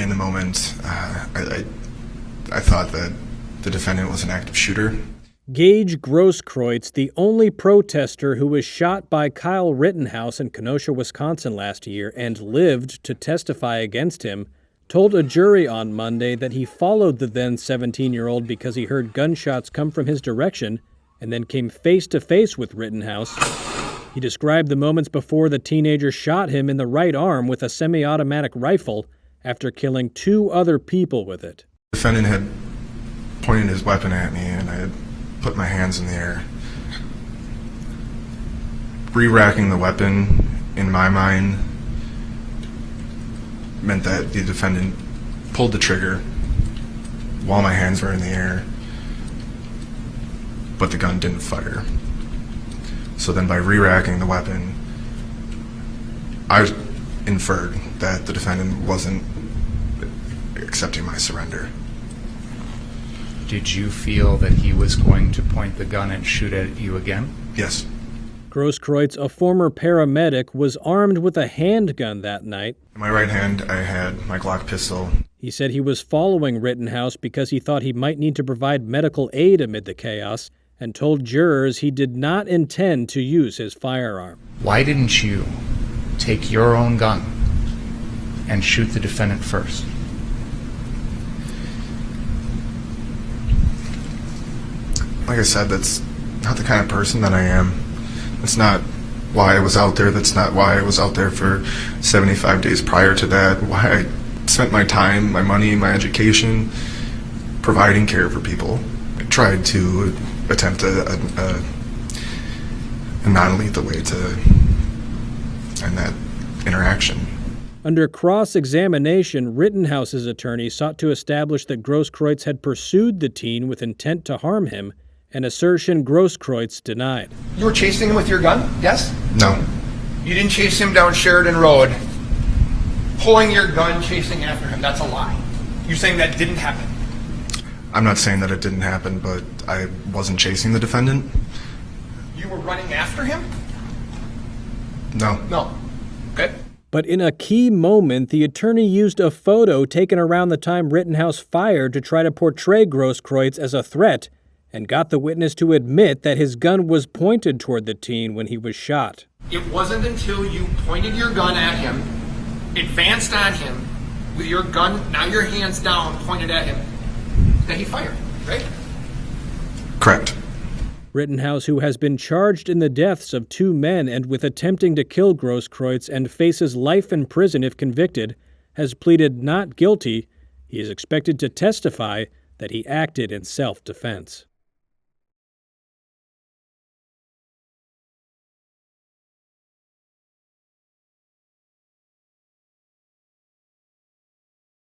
In the moment, I thought that the defendant was an active shooter. Gage Kreutz, the only protester who was shot by Kyle Rittenhouse in Kenosha, Wisconsin last year and lived to testify against him, told a jury on Monday that he followed the then 17-year-old because he heard gunshots come from his direction and then came face-to-face with Rittenhouse. He described the moments before the teenager shot him in the right arm with a semi-automatic rifle after killing 2 other people with it. The defendant had pointed his weapon at me, and I had put my hands in the air. Re-racking the weapon, in my mind, meant that the defendant pulled the trigger while my hands were in the air, but the gun didn't fire. So then by re-racking the weapon, I inferred that the defendant wasn't accepting my surrender. Did you feel that he was going to point the gun and shoot at you again? Yes. Kreutz, a former paramedic, was armed with a handgun that night. In my right hand, I had my Glock pistol. He said he was following Rittenhouse because he thought he might need to provide medical aid amid the chaos, and told jurors he did not intend to use his firearm. Why didn't you take your own gun and shoot the defendant first? Like I said, that's not the kind of person that I am. That's not why I was out there. That's not why I was out there for 75 days prior to that. Why I spent my time, my money, my education providing care for people. I tried to attempt a non-lethal way to end that interaction. Under cross-examination, Rittenhouse's attorney sought to establish that Kreutz had pursued the teen with intent to harm him, an assertion Kreutz denied. You were chasing him with your gun, yes? No. You didn't chase him down Sheridan Road, pulling your gun, chasing after him. That's a lie. You're saying that didn't happen? I'm not saying that it didn't happen, but I wasn't chasing the defendant. You were running after him? No. No. Okay. But in a key moment, the attorney used a photo taken around the time Rittenhouse fired to try to portray Kreutz as a threat, and got the witness to admit that his gun was pointed toward the teen when he was shot. It wasn't until you pointed your gun at him, advanced on him, with your gun, now your hands down, pointed at him, that he fired, right? Correct. Rittenhouse, who has been charged in the deaths of 2 men and with attempting to kill Kreutz and faces life in prison if convicted, has pleaded not guilty. He is expected to testify that he acted in self-defense.